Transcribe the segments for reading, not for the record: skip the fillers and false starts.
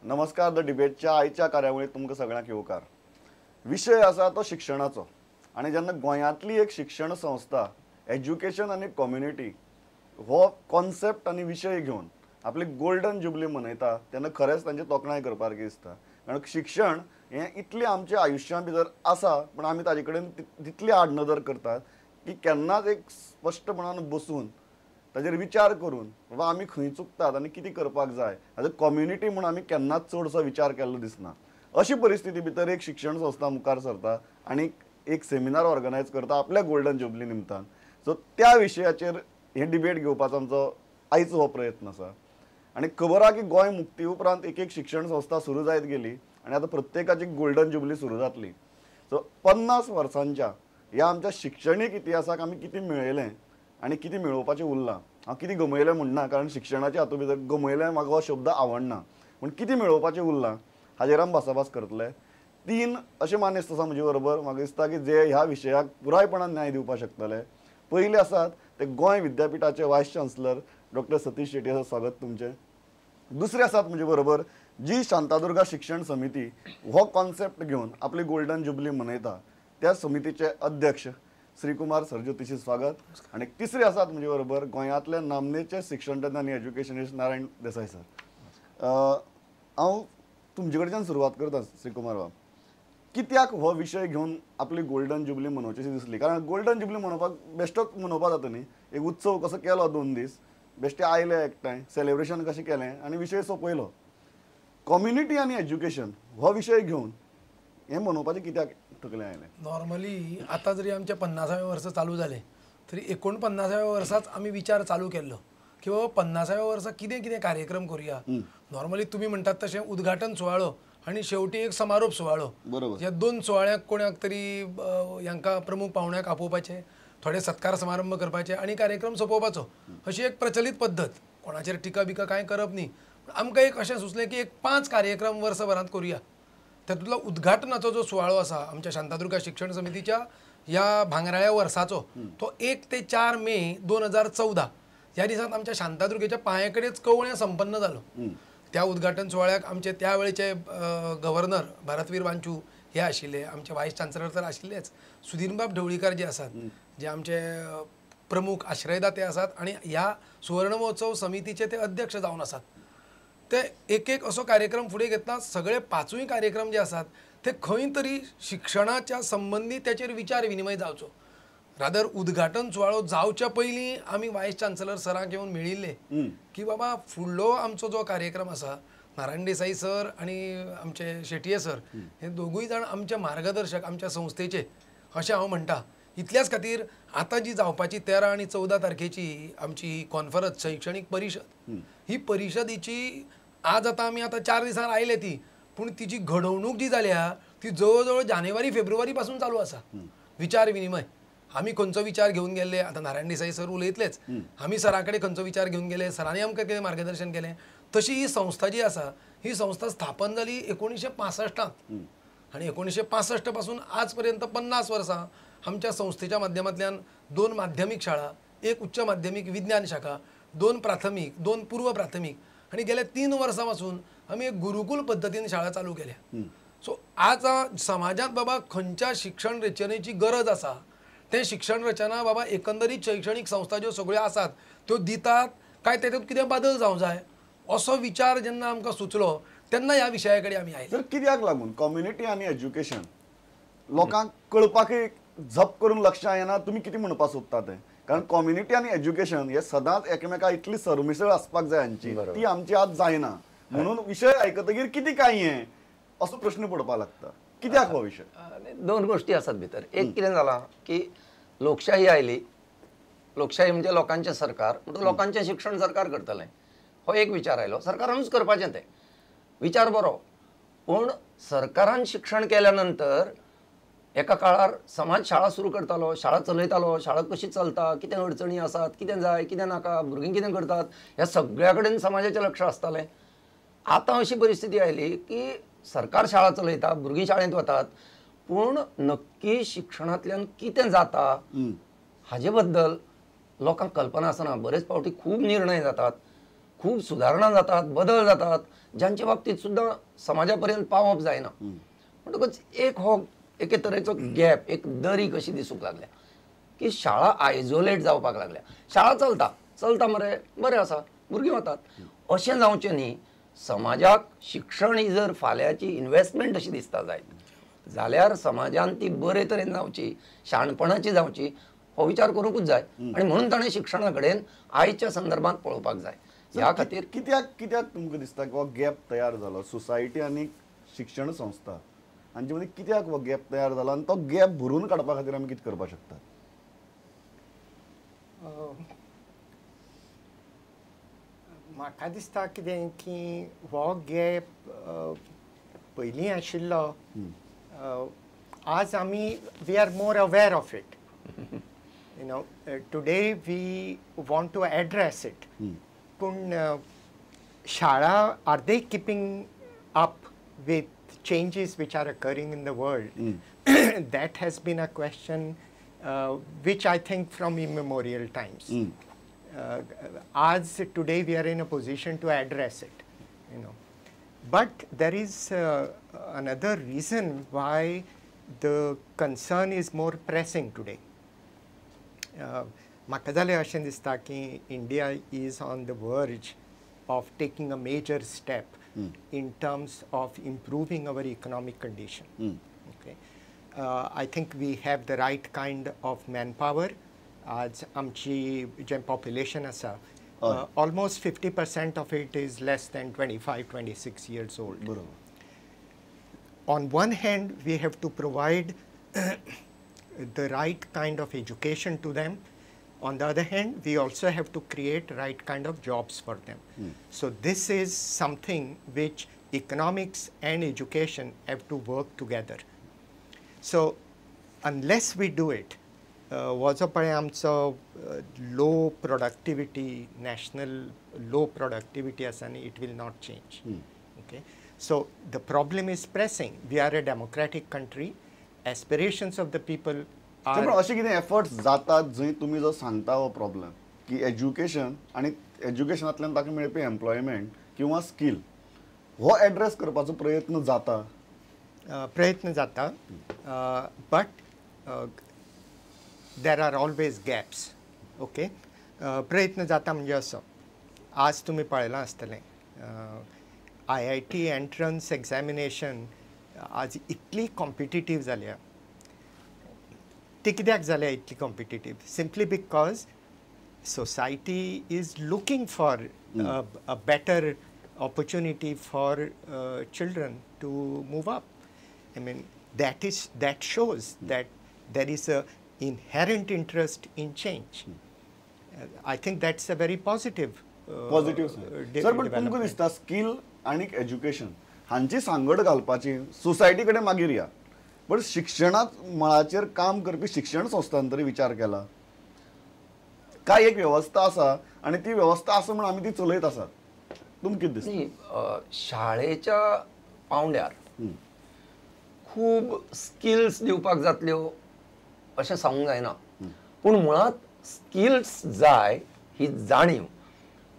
नमस्कार द डिबेटच्या आयच्या कार्यावळीत तुमकां सगळ्यांक येवकार. विशय आसा तो शिक्षणाचो आनी जेन्ना गोंयांतली एक शिक्षण संस्था एज्युकेशन आनी कम्युनिटी हो कॉन्सेप्ट आनी विशय घेवन आपली गोल्डन जुबली मनयता तेन्ना खरेंच तांची तोखणाय करपाक दिसता. कारण शिक्षण हें इतलें आमच्या आयुश्या भितर आसा पण आमी ताजे कडेन तितली आडनदर करतात की केन्नाच एक स्पश्टपणान बसून ताजेर विचार करून बाबा आमी खंय चुकतात आनी कितें करपाक जाय हाजो कम्युनिटी म्हूण आमी केन्नाच चडसो विचार केल्लो दिसना. अशी परिस्थिती भितर एक शिक्षण संस्था मुखार सरता आनी एक सेमिनार ऑर्गनायज करता आपल्या गोल्डन जुबली निमतान. सो त्या विशयाचेर हे डिबेट घेवपाचो आमचो आयचो हो प्रयत्न आसा. आनी खबर आहा की गोंय मुक्ती उपरांत एक शिक्षण संस्था सुरू जायत गेली आनी आतां प्रत्येकाची गोल्डन जुबली सुरू जातली. सो 50 वर्सांच्या ह्या आमच्या शिक्षणीक इतिहासाक आमी कितें मेळयलें आनी कितें मेळोवपाचें उरलां. हांव कितें गमयलें म्हणना कारण शिक्षणाच्या हातूंत भितर गमयलें म्हाका हो शब्द आवडना पूण कितें मेळोवपाचें उरलां हाजेर आमी भासाभास करतले. 3 अशे मानेस्त आसा म्हजे बरोबर म्हाका दिसता की जे ह्या विशयाक पुरायपणान न्याय दिवपाक शकतले. पयले आसात ते गोंय विद्यापीठाचे वायस चान्सलर डॉक्टर सतीश शेट्टी. स्वागत तुमचें. दुसरे आसात म्हजे बरोबर जी शांतादुर्गा शिक्षण समिती हो कॉन्सेप्ट घेवन आपली गोल्डन जुबली मनयता त्या समितीचे अध्यक्ष श्रीकुमार सरज्योतिशी. स्वागत. आणि तिसरे आसात म्हजे बरोबर गोंयांतले नामनेचे शिक्षणतज्ञ आनी एज्युकेशनिस्ट नारायण देसाई सर. हांव तुमचे कडच्यान सुरवात करता श्रीकुमार बाब. कित्याक हो विशय घेवन आपली गोल्डन जुबली मनोवचीशी दिसली? कारण गोल्डन जुबली मनोवपाक बेश्टोच मनोवपाक जाता न्ही. एक उत्सव कसो केलो 2 दीस बेश्टे आयले एकठांय सेलिब्रेशन कशें केलें आनी विशय सोंपयलो. कम्युनिटी आनी एज्युकेशन हो विशय घेवन हें मनोवपाचें कित्याक तकलें आयलें? नॉर्मली आता जरी आमचे 50वें वर्स चालू जालें तरी 49व्या वर्साच आमी विचार चालू केल्लो की बाबा 50व्या वर्सा कितें कितें कार्यक्रम करूया. नॉर्मली तुमी म्हणटात तशें उद्घाटन सुवाळो आनी शेवटी एक समारोप सुवाळो. बरोबर. ह्या 2 सुवाळ्याक कोणाक तरी हांकां प्रमुख पाहुण्याक आपोवपाचे, थोडे सत्कार समारंभ करपाचे आनी कार्यक्रम सोंपोवपाचो अशी एक प्रचलीत पद्दत. कोणाचेर टिका बिका कांय करप न्ही. आमकां एक अशें सुचलें की एक 5 कार्यक्रम वर्सभरांत करूया. तातूंतलो उद्घाटनाचो जो सुवाळो आसा आमच्या शांतादुर्गा शिक्षण समितीच्या ह्या भांगराळ्या वर्साचो तो 1 ते 4 मे 2014 ह्या दिसांत आमच्या शांतादुर्गेच्या पांये कडेच कवळें संपन्न जालो. त्या उद्घाटन सुवाळ्याक आमचे त्या वेळेचे गव्हर्नर भारतवीर वांचू हे आशिल्ले, आमचे वायस चान्सलर तर आशिल्लेच, सुधीरबाब ढवळीकर जे आसात जे आमचे प्रमुख आश्रयदाते आसात आनी ह्या सुवर्ण महोत्सव समितीचे ते अध्यक्ष जावन आसात. ते एक असो कार्यक्रम फुडें घेतना सगळे 5य कार्यक्रम जे आसात ते खंय तरी शिक्षणाच्या संबंधी त्याचेर विचार विनिमय जावचो. रादर उद्घाटन सुवाळो जावच्या पयलीं आमी वायस चान्सलर सरांक येवन मेळिल्ले की बाबा फुडलो आमचो जो कार्यक्रम आसा नारायण देसाई सर आनी आमचे शेटये सर हे दोगूय जाण आमचे मार्गदर्शक आमच्या संस्थेचे अशें हांव म्हणटा. इतल्याच खातीर आतां जी जावपाची 13 आनी 14 तारखेची आमची कॉन्फरन्स शैक्षणीक परिशद ही परिशदेची आज आमी 4 दिसांनी आयले ती पूण तिची घडवणूक जी जाल्या ती जवळ जवळ जानेवारी फेब्रुवारी पासून चालू आसा. विचार विनिमय आमी खंयचो विचार घेवन गेल्ले आतां नारायण देसाई सर उलयतलेच आमी सरा कडेन खंयचो विचार घेवन गेले, सरांनी आमकां कितें मार्गदर्शन केलें. तशी ही संस्था जी आसा ही संस्था स्थापन जाली 1965 आनी 1965 पासून आज पर्यंत 50 वर्सां आमच्या संस्थेच्या माध्यमांतल्यान 2 माध्यमीक शाळा, 1 उच्च माध्यमीक विज्ञान शाखा, 2 प्राथमीक, 2 पूर्व प्राथमीक आनी गेल्या 3 वर्सां पासून आमी एक गुरुकुल पद्दतीन शाळा चालू केल्या. सो आज समाजात बाबा खंयच्या शिक्षण रचनेची गरज आसा ते शिक्षण रचना बाबा एकंदरीत शैक्षणीक संस्था ज्यो सगळ्यो आसात त्यो दितात काय तातूंत कितें बदल जावंक जाय असो विचार जेन्ना आमकां सुचलो तेन्ना ह्या विशया कडेन आमी आयले. तर कित्याक लागून कम्युनिटी आनी एज्युकेशन लोकांक कळपाकय झप करून लक्षांत येना तुमी कितें म्हणपाक सोदतात तें? कारण कम्युनिटी आनी एज्युकेशन हे सदांच एकामेकां इतली सरमिसळ आसपाक जाय हांची, ती आमची आज जायना. म्हणून विशय आयकतकीर कितें काय हें असो प्रश्न पडपाक लागता. कित्याक हो विशय? 2 गोष्टी आसात भितर. एक कितें जालां की लोकशाही आयली, लोकशाही म्हणजे लोकांचें सरकार, म्हणटून लोकांचें शिक्षण सरकार करतलें हो एक विचार आयलो. सरकारानूच करपाचें तें विचार बरो पूण सरकारान शिक्षण केल्या नंतर एका काळार समाज शाळा सुरू करतालो, शाळा चलयतालो, शाळा कशी चलता, कितें अडचणी आसात, कितें जाय कितें नाका, भुरगीं कितें करतात ह्या सगळ्या कडेन समाजाचें लक्ष आसतालें. आतां अशी परिस्थिती आयली की सरकार शाळा चलयता, भुरगीं शाळेंत वतात पूण नक्की शिक्षणांतल्यान कितें जाता हाजे बद्दल लोकांक कल्पना आसना. बरेच फावटी खूब निर्णय जातात, खूब सुदारणा जातात, बदल जातात, ज्यांच्या बाबतीत सुद्धा समाजापर्यंत पावप जायना. म्हणटकच एक हो एके तरेचो गॅप, एक दरी कशी दिसूंक लागल्या की शाळा आयझोलेट जावपाक लागल्या. शाळा चलता मरे बरें आसा, भुरगीं वतात. अशें जावचें न्ही. समाजाक शिक्षण ही जर फाल्यांची इन्व्हेस्टमेंट अशी दिसता जायत जाल्यार समाजान ती बरे तरेन जावची, शाणपणाची जावची, हो विचार करूंकूच जाय. आणि म्हणून ताणें शिक्षणा कडेन आयच्या संदर्भात पळोवपाक जाय. ह्या खातीर कित्याक तुमकां दिसता की हो गॅप तयार जालो सोसायटी आनी शिक्षण संस्था हांचे मदीं कित्याक हो गॅप तयार जालो आनी तो गॅप भरून काडपा खातीर आमी कितें करपाक शकतात? म्हाका दिसता कितें की हो गॅप पयलीं आशिल्लो. आज आमी we are more aware of it. Today we want to address it. पूण शाळा are they keeping up with changes which are occurring in the world? That has been a question which I think from immemorial times. As today we are in a position to address it, but there is another reason why the concern is more pressing today. म्हाका जाल्यार अशें दिसता की India is on the verge of taking a major step in terms of improving our economic condition. Okay. I think we have the right kind of manpower. आज आमची जे population आसा, almost 50% of it is less than 25-26 years old. On one hand, we have to provide the right kind of education to them. On the other hand, we also have to create right kind of jobs for them. So this is something which economics and education have to work together. So unless we do it, हो जो पळय आमचो low productivity, national low productivity आसा न्ही, it will not change. Okay. So the problem is pressing. We are a democratic country. Aspirations of the people पण अशे कितें efforts जातात जंय तुमी जो सांगता हो प्रॉब्लेम की एज्युकेशन आनी एज्युकेशनांतल्यान ताका मेळपी एम्प्लॉयमेंट किंवा स्कील हो एड्रेस करपाचो प्रयत्न जाता? प्रयत्न जाता, but there are always gaps. Okay. प्रयत्न जाता म्हणजे असो, आज तुम्ही पळयलां आसतलें IIT एंट्रन्स एग्जामिनेशन आज इतली कॉम्पिटिटीव जाल्या. ती कित्याक जाल्या इतली competitive? Simply because society is looking for a better opportunity for children to move up. I mean, that shows that there is a inherent interest in change. I think that's a very positive sir. पण तुमकां दिसता skill आनी education हांची सांगड घालपाची society कडेन मागीर या, पण शिक्षणात मळाचेर काम करपी शिक्षण संस्थांनी तरी विचार केला काय? एक व्यवस्था आसा आनी ती व्यवस्था आसा म्हणून आमी ती चलयत आसात. तुमकां कितें दिसता? शाळेच्या पावंड्यार खूब स्किल्स दिवपाक जातल्यो अशें सांगूंक जायना. पूण मुळात स्किल्स जाय ही जाणीव,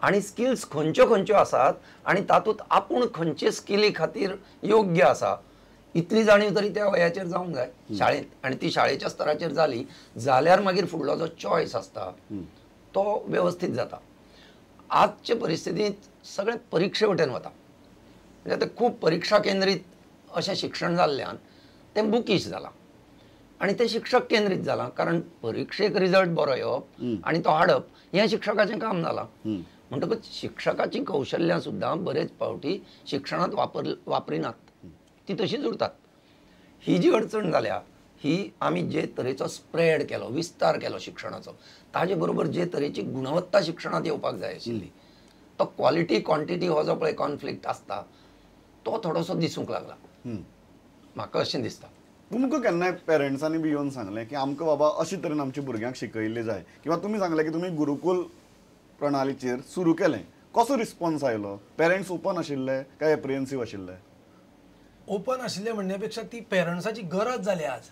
आनी स्किल्स खंयच्यो खंयच्यो आसात आनी तातूंत आपूण खंयचे स्किली खातीर योग्य आसा इतली जाणीव तरी त्या वयाचेर जावंक जाय शाळेंत. आनी ती शाळेच्या स्तराचेर जाली जाल्यार मागीर फुडलो जो चॉयस आसता तो व्यवस्थीत जाता. आजचे परिस्थितींत सगळें परिक्षे वटेन वता. म्हणजे ते खूब परिक्षा केंद्रीत अशें शिक्षण जाल्ल्यान तें बुकीश जालां आनी तें शिक्षक केंद्रीत जालां. कारण परिक्षेक रिजल्ट बरो येवप आनी तो हाडप हें शिक्षकाचें काम जालां. म्हणटकच शिक्षकाची कौशल्यां सुद्दां बरेच फावटी शिक्षणांत वापरिनात, ती तशीच उरतात. ही जी अडचण जाल्या ही आमी जे तरेचो स्प्रेड केलो, विस्तार केलो शिक्षणाचो, ताजे बरोबर जे तरेची गुणवत्ता शिक्षणांत येवपाक जाय आशिल्ली, तो क्वॉलिटी क्वॉन्टिटी हो जो पळय कॉन्फ्लिक्ट आसता तो थोडोसो दिसूंक लागला. म्हाका अशें दिसता. तुमकां केन्नाय पेरंट्सांनी बी येवन सांगलें की आमकां बाबा अशे तरेन आमच्या भुरग्यांक शिकयल्लें जाय, किंवा तुमी सांगलें की तुमी गुरुकूल प्रणालीचेर सुरू केलें, कसो रिस्पॉन्स आयलो? पेरंट्स ओपन आशिल्ले काय एप्रिहेन्सिव्ह आशिल्ले? ओपन आशिल्ले म्हणण्या पेक्षा ती पेरंट्साची गरज जाली आज.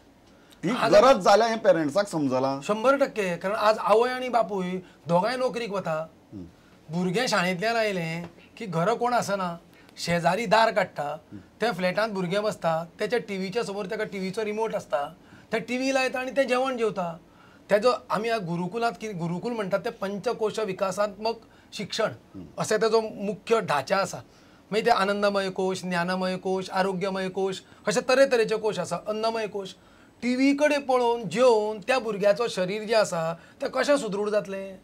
ती गरज जाल्या हें पेरंट्साक समजलां 100%. कारण आज आवय आनी बापूय दोगांय नोकरीक वता. भुरगे शाळेंतल्यान आयले की घरा कोण आसना, शेजारी दार काडटा, त्या फ्लॅटांत भुरगे बसता, त्याच्या टीव्हीच्या समोर ताका टीव्हीचो रिमोट आसता, ते टीव्ही लायता आनी ते जेवण जेवता. तेजो आमी गुरुकुलांत कितें गुरुकूल म्हणटात ते पंचकोश विकासात्मक शिक्षण असे तेजो मुख्य ढाचा आसा. मागीर ते आनंदमय कोश, ज्ञानमय कोश, आरोग्यमय कोश अशे तरेतरेचे कोश आसा. अन्नमय कोश टीव्ही कडेन पळोवन जेवन त्या भुरग्याचो शरीर जे आसा ते कशें सुदृढ जातलें.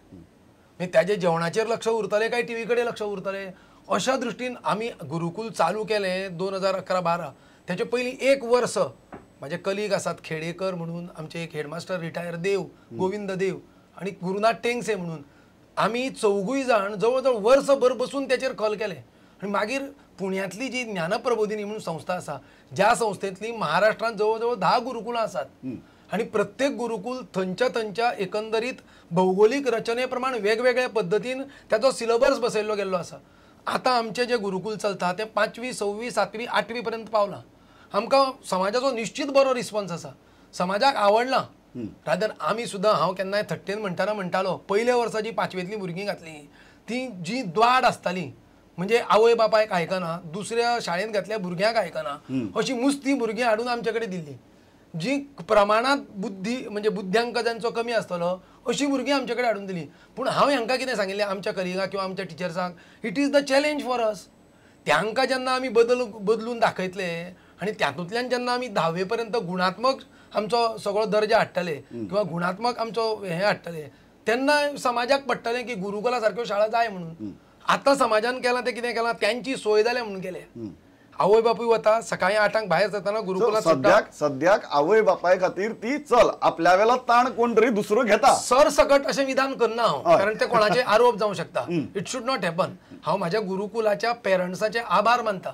मागीर त्याचे जेवणाचेर लक्ष उरतलें काय टीव्ही कडेन लक्ष उरतलें. अशा दृश्टीन आमी गुरुकूल चालू केलें 2011-12. तेचे पयलीं 1 वर्स म्हाजे कलीग आसात खेडेकर म्हणून, आमचे एक हेडमास्टर रिटायर देव, गोविंद देव आणि गुरुनाथ टेंगसे म्हणून, आमी चौगूय जाण जवळ जवळ वर्सभर बसून त्याचेर कल केले. आणि मागीर पुण्यांतली जी ज्ञानप्रबोधिनी म्हणून संस्था आसा, ज्या संस्थेंतली महाराष्ट्रांत जवळ जवळ 10 गुरुकुलां आसात आणि प्रत्येक गुरुकूल थंयच्या एकंदरीत भौगोलिक रचने प्रमाण वेगवेगळ्या पद्दतीन त्याचो सिलेबस बसयल्लो गेल्लो आसा. आतां आमचे जे गुरुकूल चलता ते 5वी, 6वी, 7वी, 8वी पर्यंत पावलां. आमकां समाजाचो निश्चित बरो रिस्पॉन्स आसा, समाजाक आवडलां. रादर आमी सुद्दां, हांव केन्नाय थट्टेन म्हणटालो, पयल्या वर्सा जी 5वेंतली भुरगीं घातली ती जी द्वाड आसताली, म्हणजे आवय बापायक आयकना, दुसऱ्या शाळेंत घातल्या भुरग्यांक आयकना, अशी मुस्ती भुरगीं हाडून आमचे कडेन दिल्ली. जी प्रमाणात बुद्धी म्हणजे बुद्ध्यांक जांचो कमी आसतलो अशी भुरगीं आमचे कडेन हाडून दिली. पूण हांव हांकां कितें सांगिल्लें आमच्या कलिगांक किंवा आमच्या टिचर्सांक, it is the challenge for us. तांकां जेन्ना आमी बदलून दाखयतले आनी तातूंतल्यान जेन्ना आमी 10वे पर्यंत गुणात्मक आमचो सगळो दर्जा हाडटले किंवा गुणात्मक आमचो हे हाडटले, तेन्ना समाजाक पडटलें की गुरुकुला सारक्यो शाळा जाय म्हणून. आतां समाजान केलां ते कितें केलां, त्यांची सोय जाल्या म्हणून केल्या. आवय बापूय वता सकाळी 8 भायर सरतना गुरुकुलांत सद्याक आवय बापाय खातीर ती चल आपल्या वेला ताण कोण तरी दुसरो घेता. सरसकट अशें विधान करना हांव, कारण ते कोणाचे आरोप जावं शकता. It should not happen. हांव म्हाज्या गुरुकुलाच्या पेरंट्साचे आभार मानता,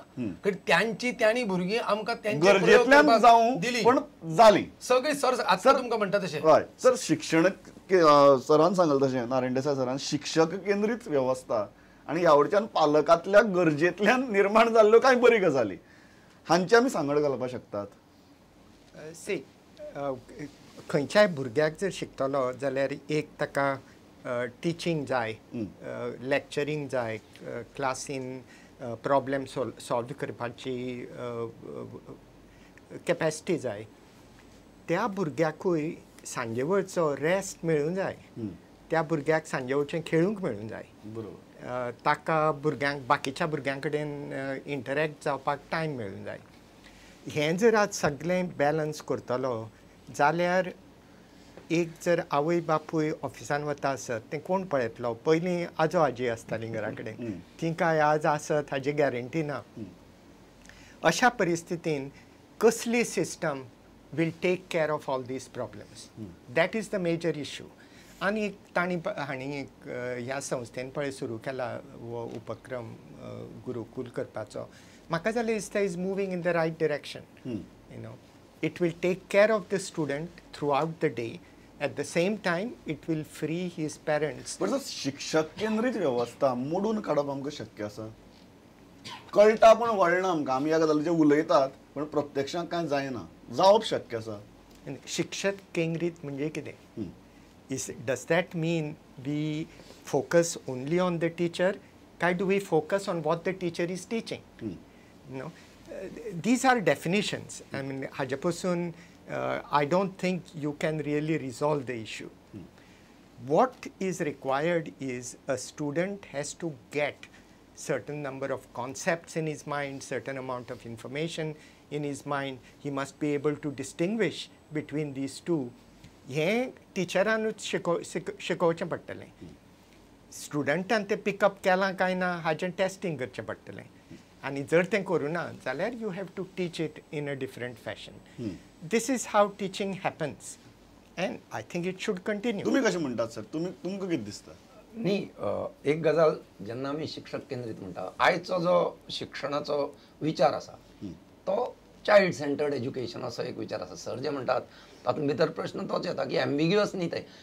त्यांनी भुरगीं आमकां गरजेंतल्यान जावं दिली पण जाली सगळी. सर आतां तुमकां म्हणटा तशें सर शिक्षण सरान सांगलें तशें, नारायण देसाय सरान शिक्षक केंद्रीत व्यवस्था आणि ह्यावटच्यान पालकांतल्या गरजेंतल्यान निर्माण जाल्ल्यो कांय बरी गजाली हांची आमी सांगड घालपाक शकतात. सी खंयच्याय भुरग्याक जर शिकतलो जाल्यार एक ताका टिचींग जाय, लेक्चरींग जाय, क्लासीन प्रॉब्लेम सॉल्व करपाची कॅपॅसिटी जाय. त्या भुरग्याकूय सांजे वेळचो रेस्ट मेळूंक जाय, त्या भुरग्याक सांजे वेळचें खेळूंक मेळूंक जाय. बरोबर. ताका भुरग्यांक बाकीच्या भुरग्यां कडेन इंटरॅक्ट जावपाक टायम मेळूंक जाय. हें जर आज सगळें बॅलन्स करतलो जाल्यार एक जर आवय बापूय ऑफिसान वता आसत तें कोण पळयतलो. पयलीं आजो आजी आसतालीं घरा कडेन, ती काय आज आसत हाजी गॅरंटी ना. अशा परिस्थितीन कसली system will take care of all these problems. That is the major issue. आणि हांणी ह्या संस्थेन पळय सुरू केला हो उपक्रम गुरुकूल करपाचो. म्हाका जाल्यार दिसता is moving in the right direction. You know, it will take care of the student throughout the day. At the same time it will free his parents. पण शिक्षक केंद्रीत व्यवस्था मोडून काडप आमकां शक्य आसा? कळटा पण वळना आमकां. आमी ह्या गजालीचेर उलयतात पण प्रत्यक्षांत कांय जायना. जावप शक्य आसा? शिक्षक केंद्रीत म्हणजे कितें? Does that mean we focus only on the teacher? Why do we focus on what the teacher is teaching? No, these are definitions. I mean, hajapasun, I don't think you can really resolve the issue. What is required is a student has to get certain number of concepts in his mind, certain amount of information in his mind. He must be able to distinguish between these two. हें टिचरानूच शिकोवचें पडटलें. स्टुडंटान तें pickup केलां काय ना हाजें testing करचें पडटलें. आनी जर तें करुना जाल्यार you have to teach it in a different fashion. This is how teaching happens and I think it should continue. तुमी कशें म्हणटात सर? तुमकां कितें दिसता? न्ही, एक गजाल जेन्ना आमी शिक्षक केंद्रीत म्हणटा, आयचो जो शिक्षणाचो विचार आसा तो चायल्ड सेंटर्ड एज्युकेशन असो एक विचार आसा. सर जे म्हणटात तातूंत भितर प्रश्न तोच येता की एम्बिग्युअस न्ही ते.